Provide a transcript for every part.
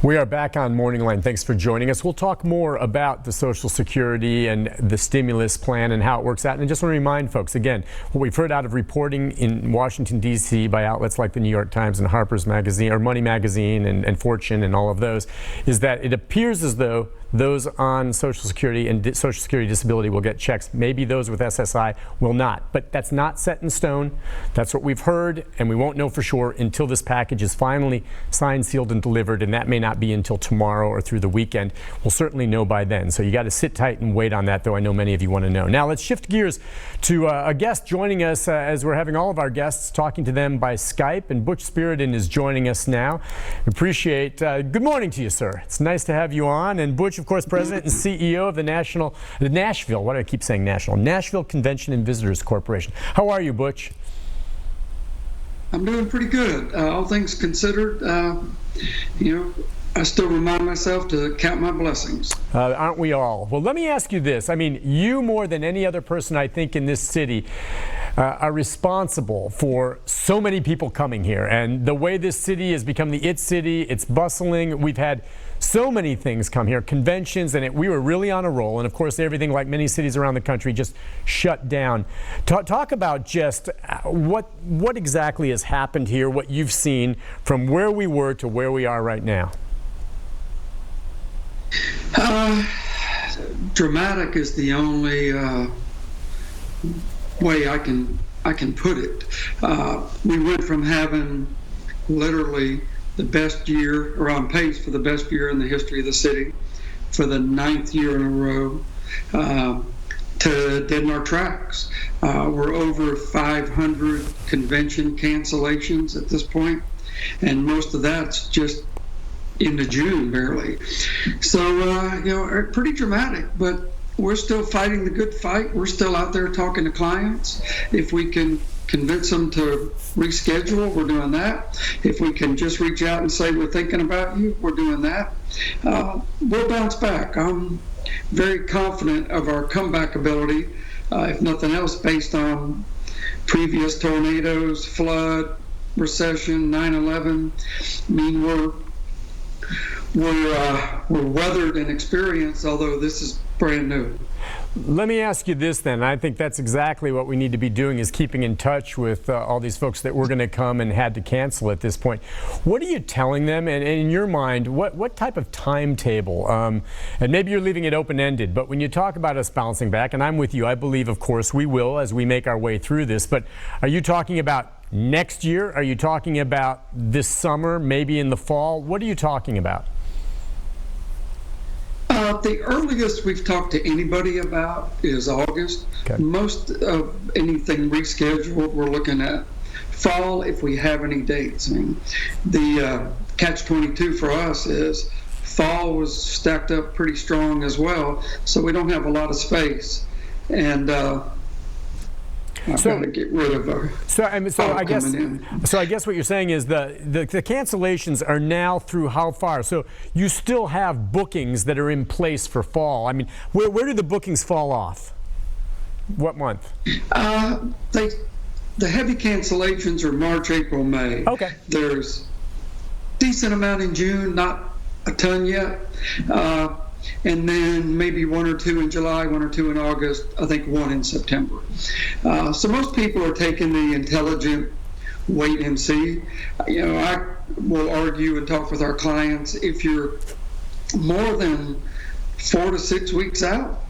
We are back on MorningLine. Thanks for joining us. We'll talk more about the Social Security and the stimulus plan and how it works out. And I just want to remind folks, again, what we've heard out of reporting in Washington, D.C. by outlets like the New York Times and Harper's Magazine, or Money Magazine and Fortune and all of those, is that it appears as though those on Social Security and Social Security disability will get checks. Maybe those with SSI will not. But that's not set in stone. That's what we've heard, and we won't know for sure until this package is finally signed, sealed, and delivered, and that may not be until tomorrow or through the weekend. We'll certainly know by then. So you got to sit tight and wait on that, though I know many of you want to know. Now let's shift gears to a guest joining us as we're having all of our guests talking to them by Skype, and Butch Spyridon is joining us now. Appreciate, good morning to you, sir. It's nice to have you on. And Butch, of course, President and CEO of the Nashville, why do I keep saying National? Nashville Convention and Visitors Corporation. How are you, Butch? I'm doing pretty good. All things considered, I still remind myself to count my blessings. Aren't we all? Well, let me ask you this. I mean, you more than any other person, I think, in this city are responsible for so many people coming here. And the way this city has become the it city, it's bustling. We've had so many things come here, conventions, and we were really on a roll. And of course, everything, like many cities around the country, just shut down. Talk about just what exactly has happened here, what you've seen from where we were to where we are right now. Dramatic is the only way I can put it. We went from having literally the best year, or on pace for the best year in the history of the city, for the 9th year in a row, to dead in our tracks. We're over 500 convention cancellations at this point, and most of that's just into June barely. So, pretty dramatic, but we're still fighting the good fight. We're still out there talking to clients. If we can convince them to reschedule, we're doing that. If we can just reach out and say we're thinking about you, we're doing that. We'll bounce back. I'm very confident of our comeback ability, if nothing else, based on previous tornadoes, flood, recession, 9/11. I mean, we're weathered and experienced, although this is brand new. Let me ask you this then. I think that's exactly what we need to be doing, is keeping in touch with all these folks that were going to come and had to cancel at this point. What are you telling them? And in your mind, what type of timetable? And maybe you're leaving it open-ended, but when you talk about us bouncing back, and I'm with you, I believe, of course, we will as we make our way through this, but are you talking about next year? Are you talking about this summer, maybe in the fall? What are you talking about? The earliest we've talked to anybody about is August. Okay. Most of anything rescheduled, we're looking at fall if we have any dates. I mean, the catch-22 for us is fall was stacked up pretty strong as well, so we don't have a lot of space. And I've got to get rid of her. So I guess what you're saying is the cancellations are now through how far? So you still have bookings that are in place for fall. I mean, where do the bookings fall off? What month? The heavy cancellations are March, April, May. Okay. There's decent amount in June, not a ton yet. And then maybe 1 or 2 in July, 1 or 2 in August, I think 1 in September. So most people are taking the intelligent wait and see. I will argue and talk with our clients, if you're more than 4 to 6 weeks out,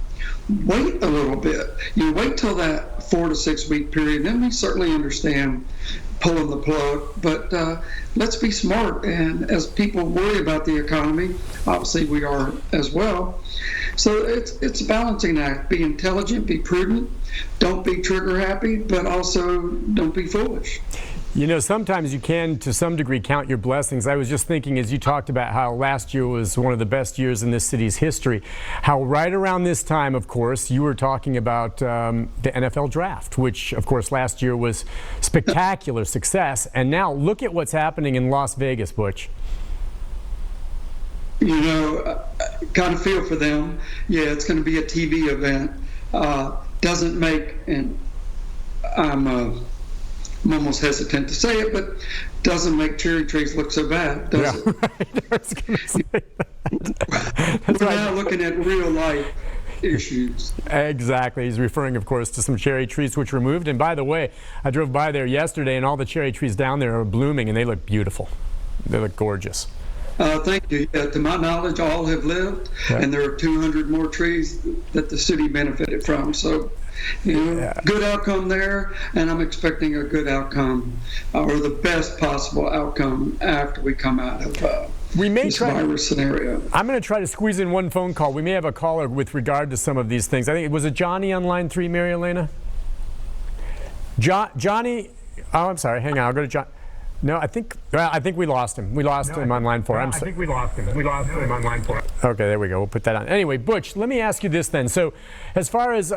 wait a little bit. You wait till that 4 to 6 week period, then we certainly understand pulling the plug, but let's be smart. And as people worry about the economy, obviously we are as well. So it's a balancing act. Be intelligent, be prudent, don't be trigger happy, but also don't be foolish. You know, sometimes you can, to some degree, count your blessings. I was just thinking, as you talked about how last year was one of the best years in this city's history, how right around this time, of course, you were talking about the NFL draft, which, of course, last year was spectacular success. And now look at what's happening in Las Vegas, Butch. Kind of feel for them. Yeah, it's going to be a TV event. Doesn't make, and I'm I'm almost hesitant to say it, but doesn't make cherry trees look so bad, does it? Right. I was going to say that. That's We're right. now looking at real life issues. Exactly. He's referring, of course, to some cherry trees which were moved. And by the way, I drove by there yesterday, and all the cherry trees down there are blooming, and they look beautiful. They look gorgeous. Thank you. Yeah, to my knowledge, all have lived, and there are 200 more trees that the city benefited from. So, good outcome there, and I'm expecting a good outcome, or the best possible outcome after we come out of this virus scenario. I'm going to try to squeeze in one phone call. We may have a caller with regard to some of these things. I think, was it Johnny on line 3, Mary Elena? Johnny, oh, I'm sorry. Hang on. I'll go to John. No, I think we lost him. We lost him on line 4. I think we lost him. We lost him on line 4. Okay, there we go. We'll put that on. Anyway, Butch, let me ask you this then. So, as far as the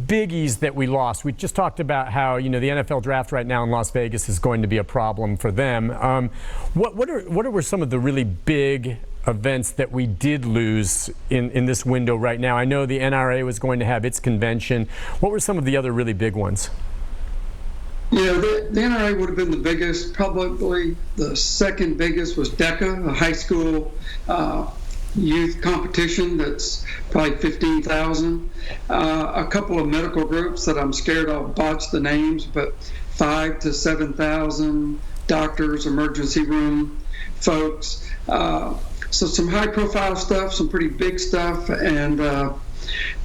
biggies that we lost, we just talked about how the NFL draft right now in Las Vegas is going to be a problem for them. What were some of the really big events that we did lose in this window right now? I know the NRA was going to have its convention. What were some of the other really big ones? Yeah, the NRA would have been the biggest. Probably the second biggest was DECA, a high school youth competition that's probably 15,000. A couple of medical groups that I'm scared I'll botch the names, but 5,000 to 7,000 doctors, emergency room folks. So some high-profile stuff, some pretty big stuff, and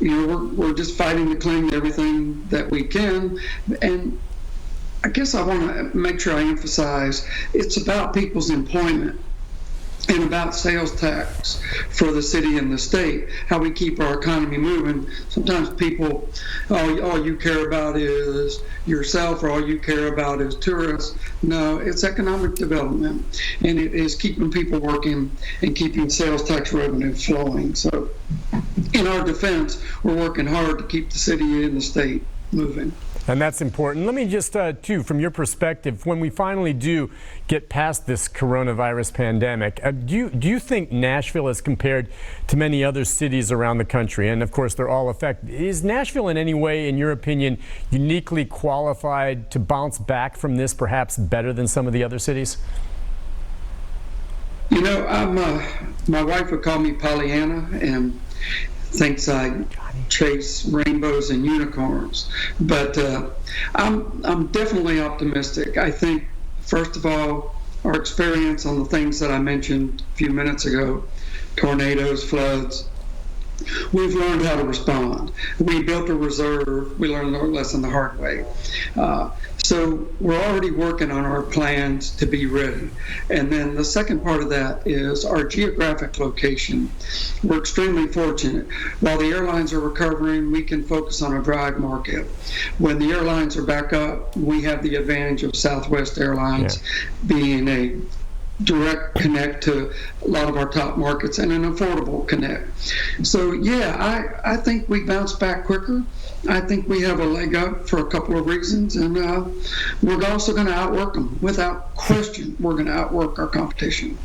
we're just fighting to cling everything that we can. And I guess I want to make sure I emphasize it's about people's employment and about sales tax for the city and the state, how we keep our economy moving. Sometimes people, all you care about is yourself, or all you care about is tourists. No, it's economic development, and it is keeping people working and keeping sales tax revenue flowing. So in our defense, we're working hard to keep the city and the state moving. And that's important. Let me just, too, from your perspective, when we finally do get past this coronavirus pandemic, do you think Nashville, as compared to many other cities around the country, and of course they're all affected, is Nashville in any way, in your opinion, uniquely qualified to bounce back from this perhaps better than some of the other cities? My wife would call me Pollyanna and thinks I chase rainbows and unicorns, but I'm definitely optimistic. I think, first of all, our experience on the things that I mentioned a few minutes ago, tornadoes, floods, we've learned how to respond. We built a reserve. We learned our lesson the hard way. So we're already working on our plans to be ready. And then the second part of that is our geographic location. We're extremely fortunate. While the airlines are recovering, we can focus on a drive market. When the airlines are back up, we have the advantage of Southwest Airlines being a direct connect to a lot of our top markets and an affordable connect. So I think we bounce back quicker. I think we have a leg up for a couple of reasons, and we're also going to outwork them. Without question, we're going to outwork our competition.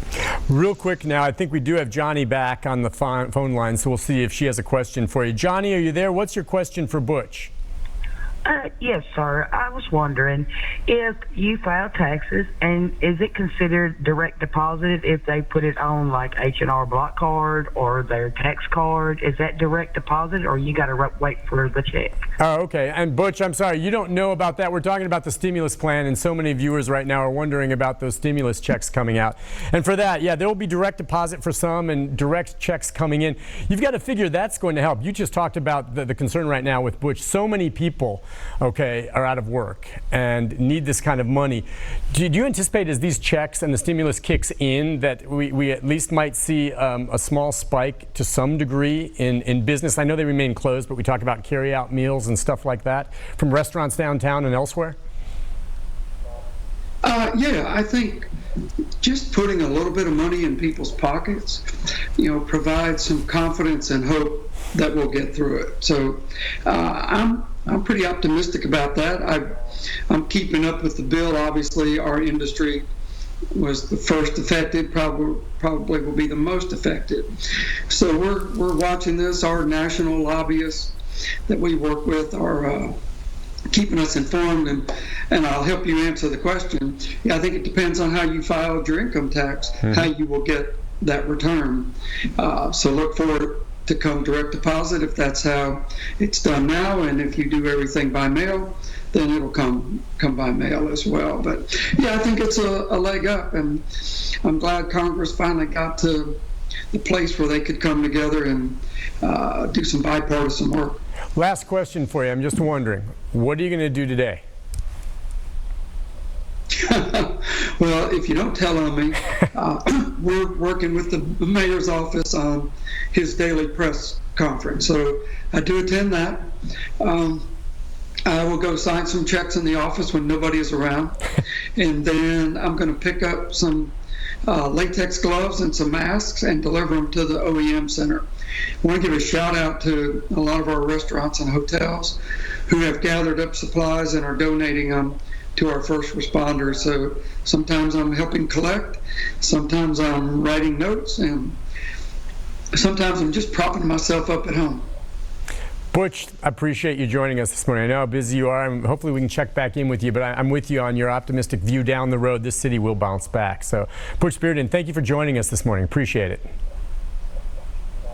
Real quick now, I think we do have Johnny back on the phone line, so we'll see if she has a question for you. Johnny, are you there? What's your question for Butch? Yes, sir. I was wondering if you file taxes, and is it considered direct deposit if they put it on like H&R Block card or their tax card? Is that direct deposit, or you got to wait for the check? Oh, okay. And Butch, I'm sorry, you don't know about that. We're talking about the stimulus plan, and so many viewers right now are wondering about those stimulus checks coming out. And for that, there will be direct deposit for some and direct checks coming in. You've got to figure that's going to help. You just talked about the concern right now with Butch. So many people are out of work and need this kind of money. Do you anticipate, as these checks and the stimulus kicks in, that we at least might see a small spike to some degree in business? I know they remain closed, but we talk about carry-out meals and stuff like that from restaurants downtown and elsewhere. I think just putting a little bit of money in people's pockets, provides some confidence and hope that we'll get through it. So I'm pretty optimistic about that. I'm keeping up with the bill. Obviously, our industry was the first affected, probably will be the most affected. So we're watching this. Our national lobbyists that we work with are keeping us informed, and I'll help you answer the question. Yeah, I think it depends on how you filed your income tax, how you will get that return. So look for it to come direct deposit if that's how it's done now, and if you do everything by mail, then it'll come by mail as well. But yeah, I think it's a leg up, and I'm glad Congress finally got to the place where they could come together and do some bipartisan work. Last question for you. I'm just wondering, what are you going to do today? Well, if you don't tell on me, we're working with the mayor's office on his daily press conference. So I do attend that. I will go sign some checks in the office when nobody is around. And then I'm going to pick up some latex gloves and some masks and deliver them to the OEM center. I want to give a shout out to a lot of our restaurants and hotels who have gathered up supplies and are donating them to our first responders. So sometimes I'm helping collect, sometimes I'm writing notes, and sometimes I'm just propping myself up at home. Butch, I appreciate you joining us this morning. I know how busy you are, and hopefully we can check back in with you, but I'm with you on your optimistic view down the road. This city will bounce back. So, Butch Spyridon, thank you for joining us this morning. Appreciate it.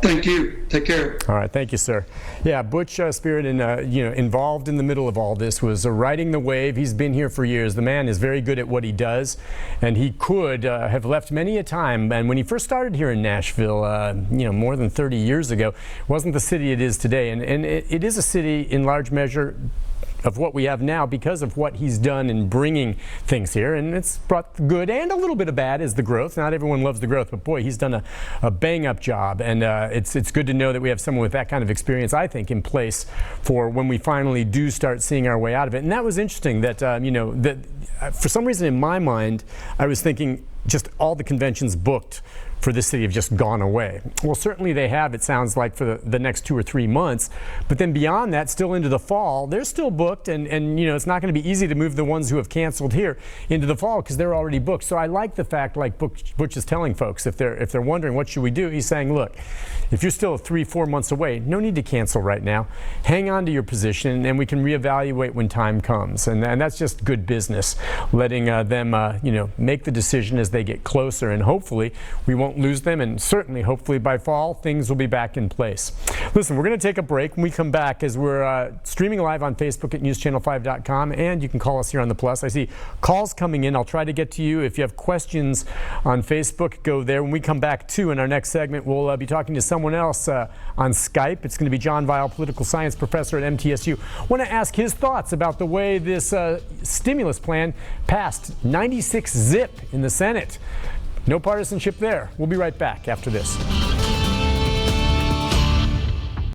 Thank you. Take care. All right. Thank you, sir. Yeah, Butch Spyridon, involved in the middle of all this, was riding the wave. He's been here for years. The man is very good at what he does, and he could have left many a time. And when he first started here in Nashville, more than 30 years ago, it wasn't the city it is today. And it is a city in large measure of what we have now because of what he's done in bringing things here, and it's brought the good and a little bit of bad as the growth. Not everyone loves the growth, but boy, he's done a bang-up job, and it's good to know that we have someone with that kind of experience, I think, in place for when we finally do start seeing our way out of it. And that was interesting that that for some reason in my mind I was thinking just all the conventions booked for this city have just gone away. Well, certainly they have, it sounds like, for the next 2 or 3 months. But then beyond that, still into the fall, they're still booked, and it's not going to be easy to move the ones who have canceled here into the fall because they're already booked. So I like the fact, like Butch is telling folks, if they're wondering what should we do, he's saying, look, if you're still 3-4 months away, no need to cancel right now. Hang on to your position, and we can reevaluate when time comes. And that's just good business, letting them make the decision as they get closer, and hopefully we won't lose them, and certainly hopefully by fall things will be back in place. Listen, we're going to take a break. When we come back, as we're streaming live on Facebook at newschannel5.com, and you can call us here on the Plus. I see calls coming in. I'll try to get to you. If you have questions on Facebook, go there. When we come back too, in our next segment, we'll be talking to someone else on Skype. It's going to be John Vile, political science professor at MTSU. I want to ask his thoughts about the way this stimulus plan passed 96 zip in the Senate. No partisanship there. We'll be right back after this.